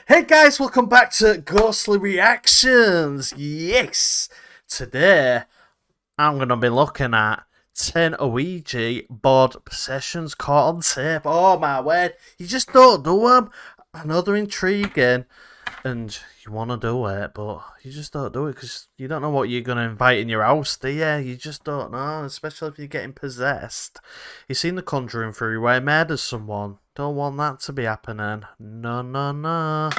Hey guys, welcome back to Ghostly Reactions. Yes, today I'm going to be looking at 10 Ouija board possessions caught on tape. Oh my word, you just don't do them. I know they're intriguing and you want to do it, but you just don't do it because you don't know what you're going to invite in your house, do you? You just don't know, especially if you're getting possessed. You've seen The Conjuring 3 where he murders someone. Don't want that to be happening. No, no, no.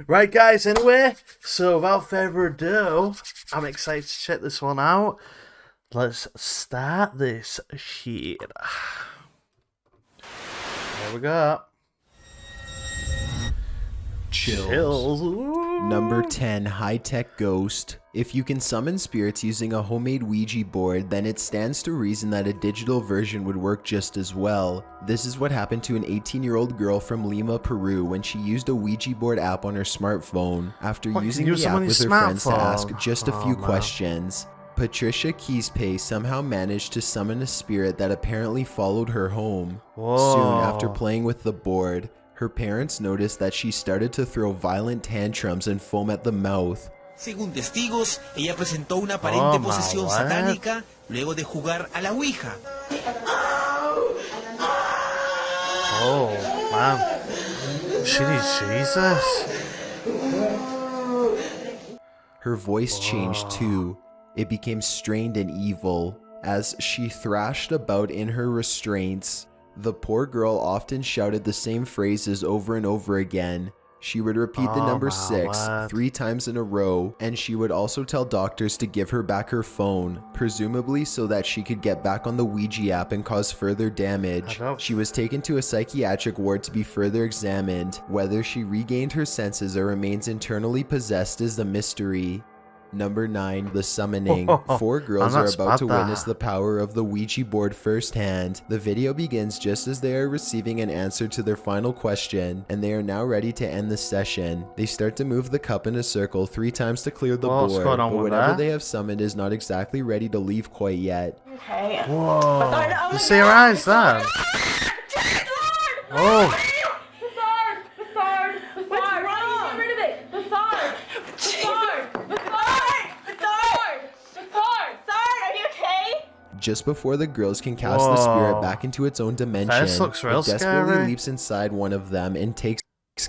Right, guys, anyway, so without further ado, I'm excited to check this one out. Let's start this shit. There we go. Chills. Ooh. Number 10, high-tech ghost. If you can summon spirits using a homemade Ouija board, then it stands to reason that a digital version would work just as well. This is what happened to an 18-year-old girl from Lima, Peru when she used a Ouija board app on her smartphone. After using the app with her friends to ask just a few questions, Patricia Peope somehow managed to summon a spirit that apparently followed her home. Soon after playing with the board, her parents noticed that she started to throw violent tantrums and foam at the mouth. Según testigos, ella presentó una aparente posesión satánica luego de jugar a la Ouija. Oh, man. She needs Jesus. Her voice changed too. It became strained and evil. As she thrashed about in her restraints, the poor girl often shouted the same phrases over and over again. She would repeat the number 6 3 times in a row, and she would also tell doctors to give her back her phone, presumably so that she could get back on the Ouija app and cause further damage. She was taken to a psychiatric ward to be further examined. Whether she regained her senses or remains internally possessed is a mystery. Number 9, the summoning. 4 girls are about to witness the power of the Ouija board firsthand. The video begins just as they are receiving an answer to their final question, and they are now ready to end the session. They start to move the cup in a circle 3 times to clear the board, but whatever they have summoned is not exactly ready to leave quite yet. Okay. Whoa. You see her eyes then? Oh. Just before the girls can cast the spirit back into its own dimension, it desperately leaps inside one of them and takes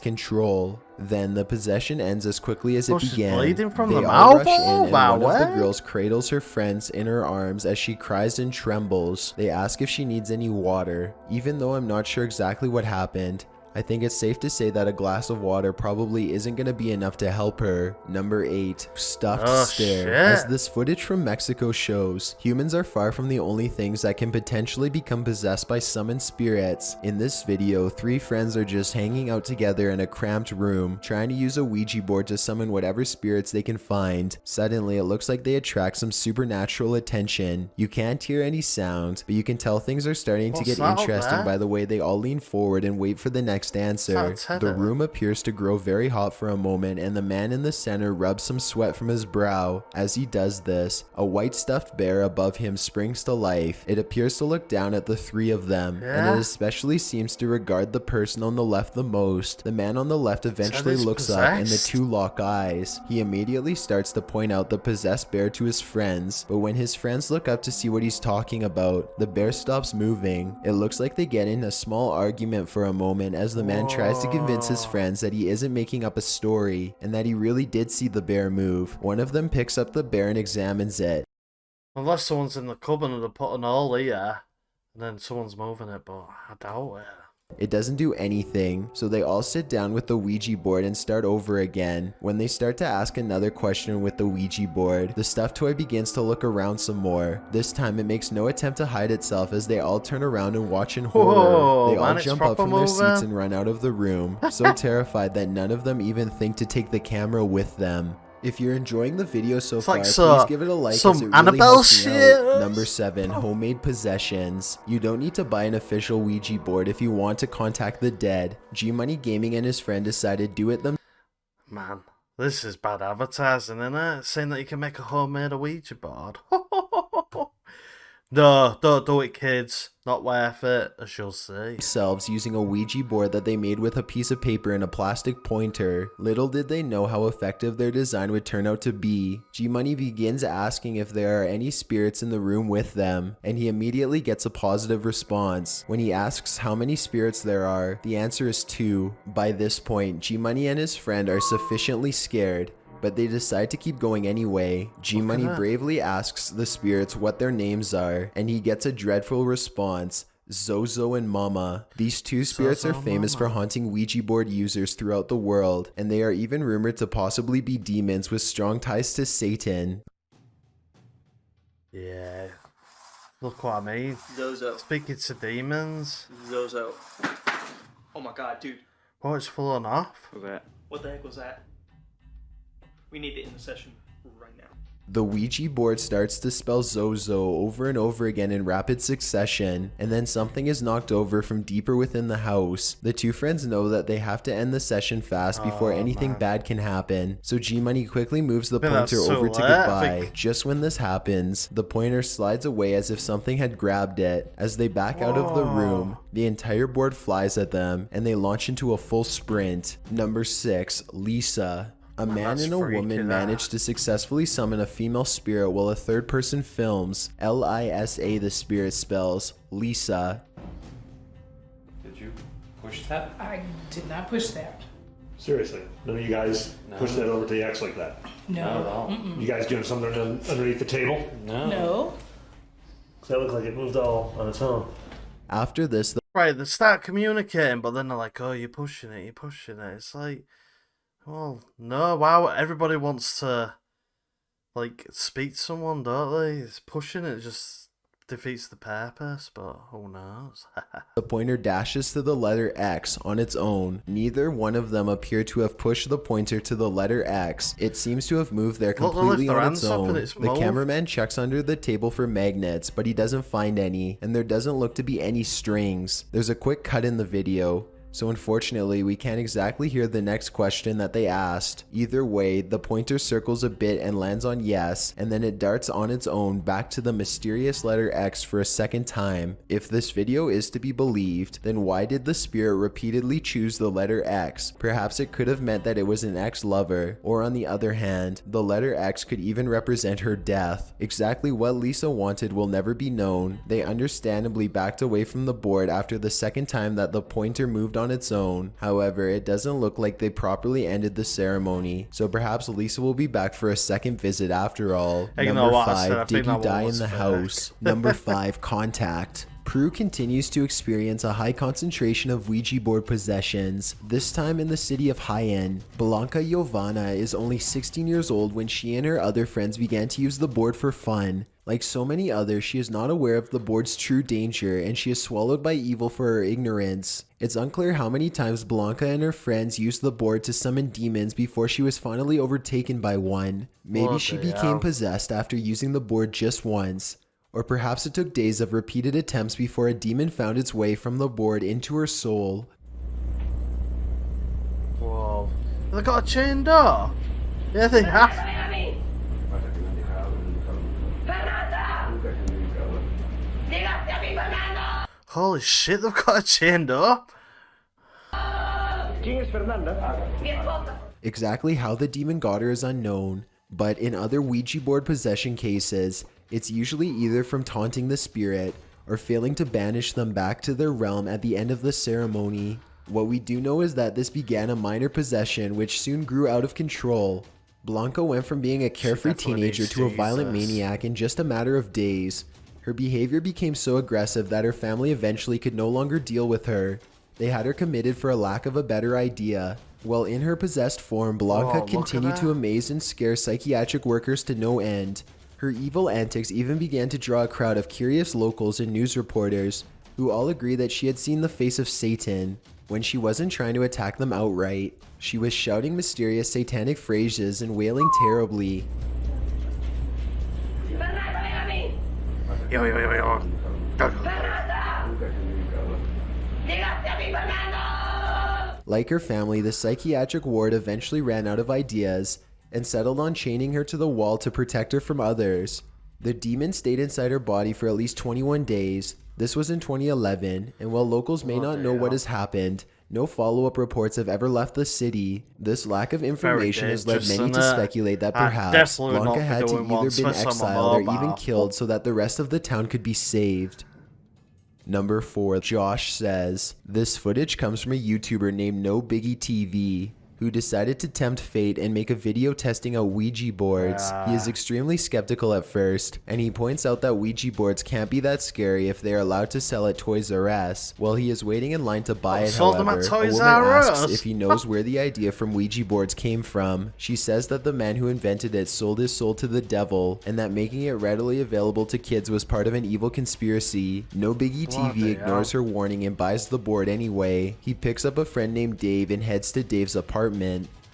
control. Then the possession ends as quickly as it began. They all rush in, and one of the girls cradles her friends in her arms as she cries and trembles. They ask if she needs any water. Even though I'm not sure exactly what happened, I think it's safe to say that a glass of water probably isn't going to be enough to help her. Number 8, stuffed stare. As this footage from Mexico shows, humans are far from the only things that can potentially become possessed by summoned spirits. In this video, 3 friends are just hanging out together in a cramped room, trying to use a Ouija board to summon whatever spirits they can find. Suddenly, it looks like they attract some supernatural attention. You can't hear any sound, but you can tell things are starting to get interesting by the way they all lean forward and wait for the next answer. The room appears to grow very hot for a moment, and the man in the center rubs some sweat from his brow. As he does this, a white stuffed bear above him springs to life. It appears to look down at the 3 of them, and it especially seems to regard the person on the left the most. The man on the left eventually looks up, and the 2 lock eyes. He immediately starts to point out the possessed bear to his friends, but when his friends look up to see what he's talking about, the bear stops moving. It looks like they get in a small argument for a moment as the man tries to convince his friends that he isn't making up a story and that he really did see the bear move. One of them picks up the bear and examines it. Unless someone's in the cupboard and they put an hole here and then someone's moving it, but I doubt it. It doesn't do anything, so they all sit down with the Ouija board and start over again. When they start to ask another question with the Ouija board, the stuffed toy begins to look around some more. This time it makes no attempt to hide itself as they all turn around and watch in horror. They all jump up from their seats and run out of the room, so terrified that none of them even think to take the camera with them. If you're enjoying the video so far, please give it a like as it really helps me out. Number 7, homemade possessions. You don't need to buy an official Ouija board if you want to contact the dead. G-Money Gaming and his friend decided to do it themselves. Man, this is bad advertising, isn't it? Saying that you can make a homemade Ouija board. No, don't do it, kids. Not worth it, as you'll see. Themselves using a Ouija board that they made with a piece of paper and a plastic pointer. Little did they know how effective their design would turn out to be. G-Money begins asking if there are any spirits in the room with them, and he immediately gets a positive response. When he asks how many spirits there are, the answer is 2. By this point, G-Money and his friend are sufficiently scared, but they decide to keep going anyway. G-Money bravely asks the spirits what their names are, and he gets a dreadful response: Zozo and Mama. These 2 spirits are famous for haunting Ouija board users throughout the world, and they are even rumored to possibly be demons with strong ties to Satan. Yeah. Look what I mean. Zozo. Speaking to demons. Zozo. Oh my god, dude. Oh, it's falling off. What the heck was that? We need to end the session right now. The Ouija board starts to spell Zozo over and over again in rapid succession, and then something is knocked over from deeper within the house. The 2 friends know that they have to end the session fast before anything bad can happen, so G-Money quickly moves the pointer over to goodbye. Just when this happens, the pointer slides away as if something had grabbed it. As they back out of the room, the entire board flies at them, and they launch into a full sprint. Number 6, Lisa. A man and a woman managed to successfully summon a female spirit while a third person films. Lisa, the spirit spells Lisa. Did you push that? I did not push that. Seriously, none of you guys push that over to the X like that? No. Not at all. You guys doing something underneath the table? No. Because that looked like it moved all on its own. After this, Right, they start communicating, but then they're like, oh, you're pushing it, you're pushing it. It's like, well, no, wow, everybody wants to, like, speak to someone, don't they? It's pushing it just defeats the purpose, but who knows? the pointer dashes to the letter X on its own. Neither one of them appear to have pushed the pointer to the letter X. It seems to have moved there completely on its own. The cameraman checks under the table for magnets, but he doesn't find any, and there doesn't look to be any strings. There's a quick cut in the video, so unfortunately we can't exactly hear the next question that they asked. Either way, the pointer circles a bit and lands on yes, and then it darts on its own back to the mysterious letter X for a second time. If this video is to be believed, then why did the spirit repeatedly choose the letter X? Perhaps it could have meant that it was an ex-lover, or on the other hand, the letter X could even represent her death. Exactly what Lisa wanted will never be known. They understandably backed away from the board after the second time that the pointer moved on its own. However, it doesn't look like they properly ended the ceremony, so perhaps Lisa will be back for a second visit after all. Number 5, did you die in the house? Number 5, contact. Peru continues to experience a high concentration of Ouija board possessions, this time in the city of Jaén. Blanca Giovanna is only 16 years old when she and her other friends began to use the board for fun. Like so many others, she is not aware of the board's true danger, and she is swallowed by evil for her ignorance. It's unclear how many times Blanca and her friends used the board to summon demons before she was finally overtaken by one. Maybe she became possessed after using the board just once. Or perhaps it took days of repeated attempts before a demon found its way from the board into her soul. Whoa. They got a chain door? Yeah, they have. Holy shit, they've got a chain door? Exactly how the demon got her is unknown, but in other Ouija board possession cases, it's usually either from taunting the spirit or failing to banish them back to their realm at the end of the ceremony. What we do know is that this began a minor possession which soon grew out of control. Blanca went from being a carefree teenager to a violent maniac in just a matter of days. Her behavior became so aggressive that her family eventually could no longer deal with her. They had her committed for a lack of a better idea. While in her possessed form, Blanca continued to amaze and scare psychiatric workers to no end. Her evil antics even began to draw a crowd of curious locals and news reporters, who all agreed that she had seen the face of Satan. When she wasn't trying to attack them outright, she was shouting mysterious satanic phrases and wailing terribly. Like her family, the psychiatric ward eventually ran out of ideas and settled on chaining her to the wall to protect her from others. The demon stayed inside her body for at least 21 days. This was in 2011, and while locals may not know what has happened, no follow-up reports have ever left the city. This lack of information has led many to speculate that perhaps Blanca had to either been exiled or even killed so that the rest of the town could be saved. Number 4, Josh says, this footage comes from a YouTuber named No Biggie TV, who decided to tempt fate and make a video testing out Ouija boards. He is extremely skeptical at first, and he points out that Ouija boards can't be that scary if they are allowed to sell at Toys R Us. While he is waiting in line to buy it, however, a woman asks if he knows where the idea from Ouija boards came from. She says that the man who invented it sold his soul to the devil, and that making it readily available to kids was part of an evil conspiracy. No Biggie TV ignores her warning and buys the board anyway. He picks up a friend named Dave and heads to Dave's apartment.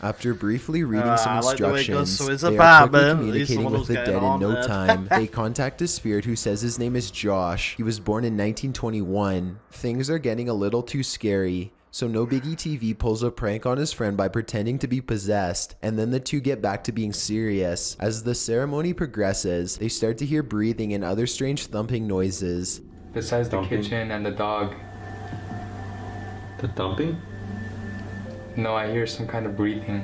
After briefly reading some instructions, they are quickly communicating with the dead in no time. They contact a spirit who says his name is Josh. He was born in 1921. Things are getting a little too scary, so No Biggie TV pulls a prank on his friend by pretending to be possessed, and then the two get back to being serious. As the ceremony progresses, they start to hear breathing and other strange thumping noises. Besides the kitchen and the dog. The thumping? No, I hear some kind of breathing.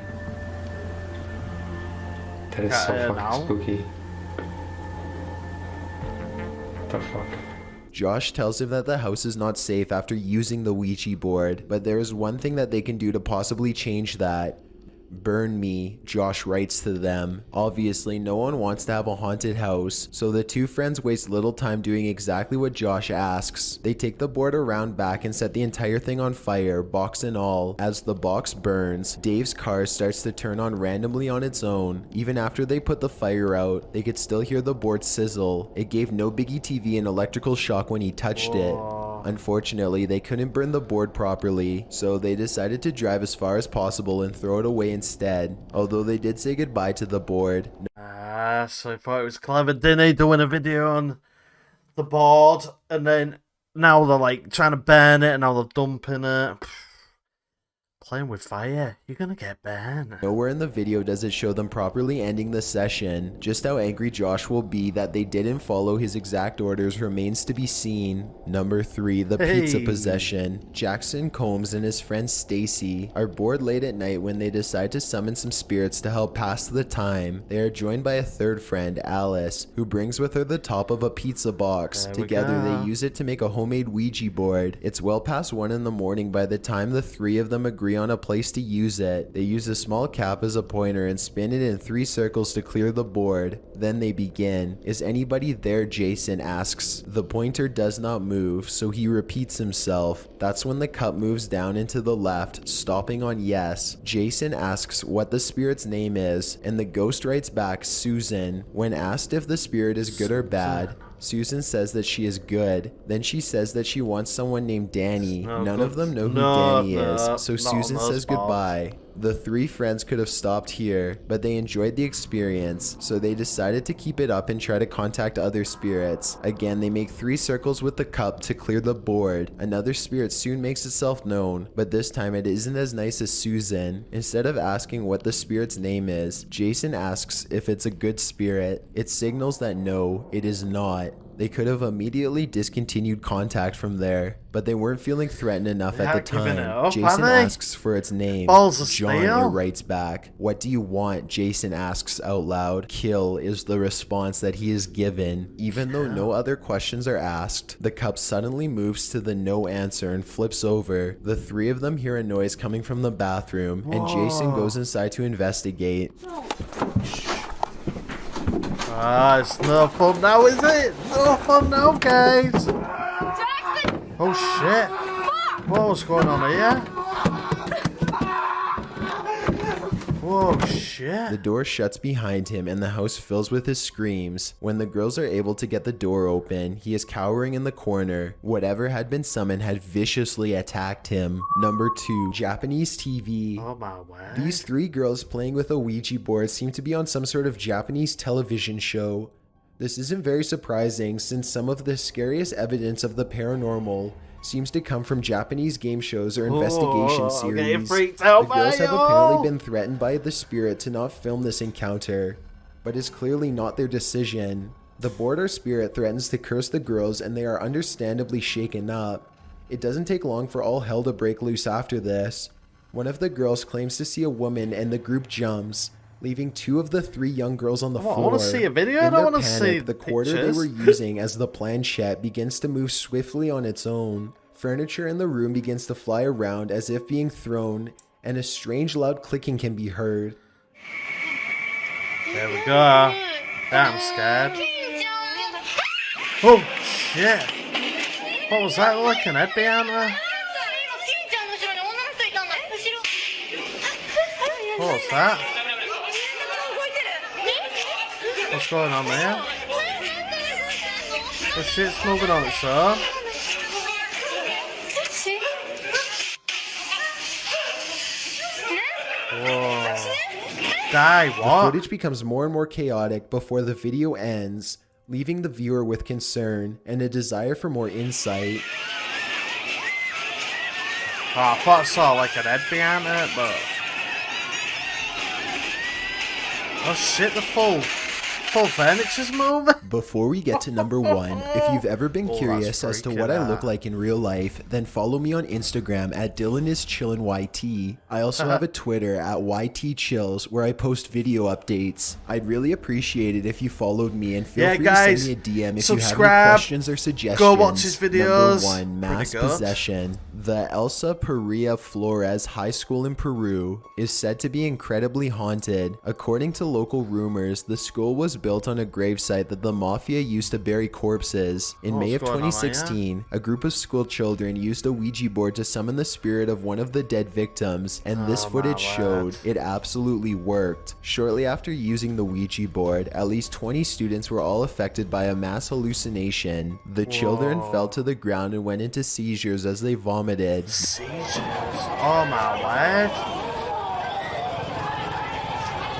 That is so fucking spooky. What the fuck? Josh tells him that the house is not safe after using the Ouija board, but there is one thing that they can do to possibly change that. Burn me, Josh writes to them. Obviously, no one wants to have a haunted house, so the two friends waste little time doing exactly what Josh asks. They take the board around back and set the entire thing on fire, box and all. As the box burns, Dave's car starts to turn on randomly on its own. Even after they put the fire out, they could still hear the board sizzle. It gave No Biggie TV an electrical shock when he touched it. Unfortunately, they couldn't burn the board properly, so they decided to drive as far as possible and throw it away instead. Although they did say goodbye to the board. So I thought it was clever, didn't he? Doing a video on the board, and then now they're like trying to burn it, and now they're dumping it. Playing with fire, you're gonna get burned. Nowhere in the video does it show them properly ending the session. Just how angry Josh will be that they didn't follow his exact orders remains to be seen. Number 3, the pizza possession. Jackson Combs and his friend Stacy are bored late at night when they decide to summon some spirits to help pass the time. They are joined by a third friend, Alice, who brings with her the top of a pizza box. Together they use it to make a homemade Ouija board. It's well past 1 in the morning by the time the three of them agree on a place to use it. They use a small cap as a pointer and spin it in 3 circles to clear the board. Then they begin. Is anybody there? Jason asks. The pointer does not move, so he repeats himself. That's when the cup moves down and to the left, stopping on yes. Jason asks what the spirit's name is, and the ghost writes back Susan. When asked if the spirit is good or bad, Susan says that she is good. Then she says that she wants someone named Danny. None of them know who Danny is, so Susan says goodbye. The 3 friends could have stopped here, but they enjoyed the experience, so they decided to keep it up and try to contact other spirits. Again, they make 3 circles with the cup to clear the board. Another spirit soon makes itself known, but this time it isn't as nice as Susan. Instead of asking what the spirit's name is, Jason asks if it's a good spirit. It signals that no, it is not. They could have immediately discontinued contact from there, but they weren't feeling threatened enough at the time. Jason asks for its name. John, it writes back. What do you want? Jason asks out loud. Kill is the response that he is given. Even though no other questions are asked, the cup suddenly moves to the no answer and flips over. The 3 of them hear a noise coming from the bathroom, and Jason goes inside to investigate. It's no fun now, is it? No fun now, guys. Jackson! Oh shit! What's going on here? Whoa, shit. The door shuts behind him and the house fills with his screams. When the girls are able to get the door open, he is cowering in the corner. Whatever had been summoned had viciously attacked him. Number 2, Japanese TV. Oh my word. These 3 girls playing with a Ouija board seem to be on some sort of Japanese television show. This isn't very surprising since some of the scariest evidence of the paranormal seems to come from Japanese game shows or investigation series. The girls have apparently been threatened by the spirit to not film this encounter, but it's clearly not their decision. The board or spirit threatens to curse the girls and they are understandably shaken up. It doesn't take long for all hell to break loose after this. One of the girls claims to see a woman and the group jumps, leaving 2 of the 3 young girls on the floor. I want to see a video. I In don't their want to see panic, the quarter they pictures. were using as the planchette begins to move swiftly on its own. Furniture in the room begins to fly around as if being thrown, and a strange loud clicking can be heard. There we go. I'm scared. Oh, shit. What was that? Like an head behind there? What was that? What's going on there? The shit's moving on its own. Whoa. Die, The what? footage becomes more and more chaotic before the video ends, leaving the viewer with concern and a desire for more insight. Oh, I thought I saw like an head behind it, but... Oh shit, the full furniture's moving. Before we get to number 1, if you've ever been Oh, curious that's as to freaking what I out. look like in real life, then follow me on Instagram at DylanIsChillinYT. I also have a Twitter at YTChills where I post video updates. I'd really appreciate it if you followed me, and feel Yeah, free guys, to send me a DM if subscribe, you have any questions or suggestions. go watch his videos. Number 1, mass Pretty good. possession. The Elsa Perea Flores High School in Peru is said to be incredibly haunted. According to local rumors, the school was built on a gravesite that the mafia used to bury corpses. In May of what's going on, 2016, a group of school children used a Ouija board to summon the spirit of one of the dead victims, and this footage showed it absolutely worked. Shortly after using the Ouija board, at least 20 students were all affected by a mass hallucination. The children fell to the ground and went into seizures as they vomited. Seizures. Oh my word.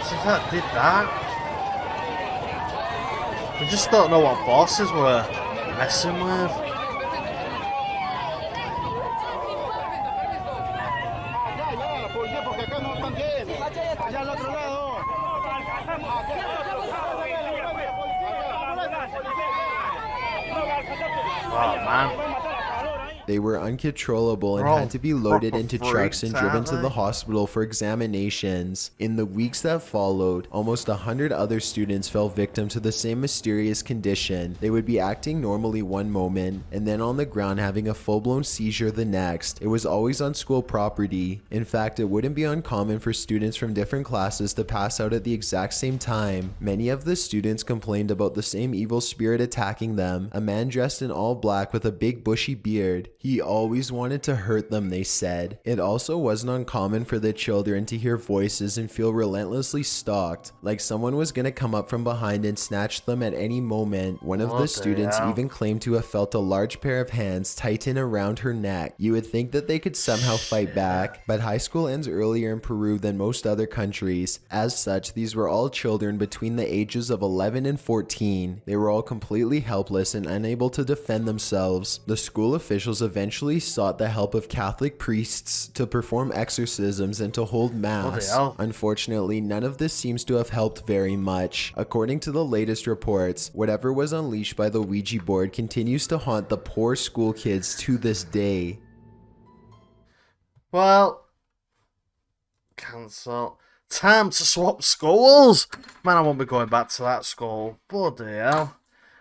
So that did that. We just don't know what bosses we're messing with. Oh man. They were uncontrollable and Bro, had to be loaded proper into trucks and freaks, driven aren't to the they? hospital for examinations. In the weeks that followed, almost 100 other students fell victim to the same mysterious condition. They would be acting normally one moment, and then on the ground having a full-blown seizure the next. It was always on school property. In fact, it wouldn't be uncommon for students from different classes to pass out at the exact same time. Many of the students complained about the same evil spirit attacking them, a man dressed in all black with a big bushy beard. He always wanted to hurt them, they said. It also wasn't uncommon for the children to hear voices and feel relentlessly stalked, like someone was gonna come up from behind and snatch them at any moment. One of the students even claimed to have felt a large pair of hands tighten around her neck. You would think that they could somehow fight back, but high school ends earlier in Peru than most other countries. As such, these were all children between the ages of 11 and 14. They were all completely helpless and unable to defend themselves. The school officials eventually sought the help of Catholic priests to perform exorcisms and to hold mass. Unfortunately, none of this seems to have helped very much. According to the latest reports, whatever was unleashed by the Ouija board continues to haunt the poor school kids to this day. Well, cancel. Time to swap schools. Man, I won't be going back to that school. Bloody hell.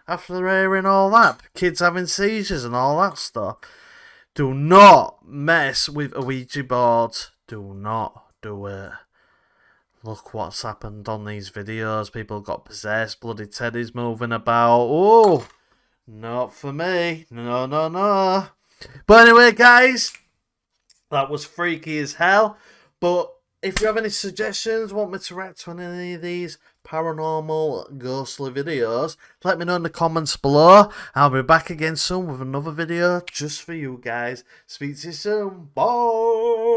After hearing all that, kids having seizures and all that stuff. Do not mess with a Ouija board. Do not do it. Look what's happened on these videos. People got possessed. Bloody teddies moving about. Oh, not for me. No, no, no. But anyway, guys, that was freaky as hell. But if you have any suggestions, want me to react to any of these paranormal ghostly videos, let me know in the comments below. I'll be back again soon with another video just for you guys. Speak to you soon. Bye.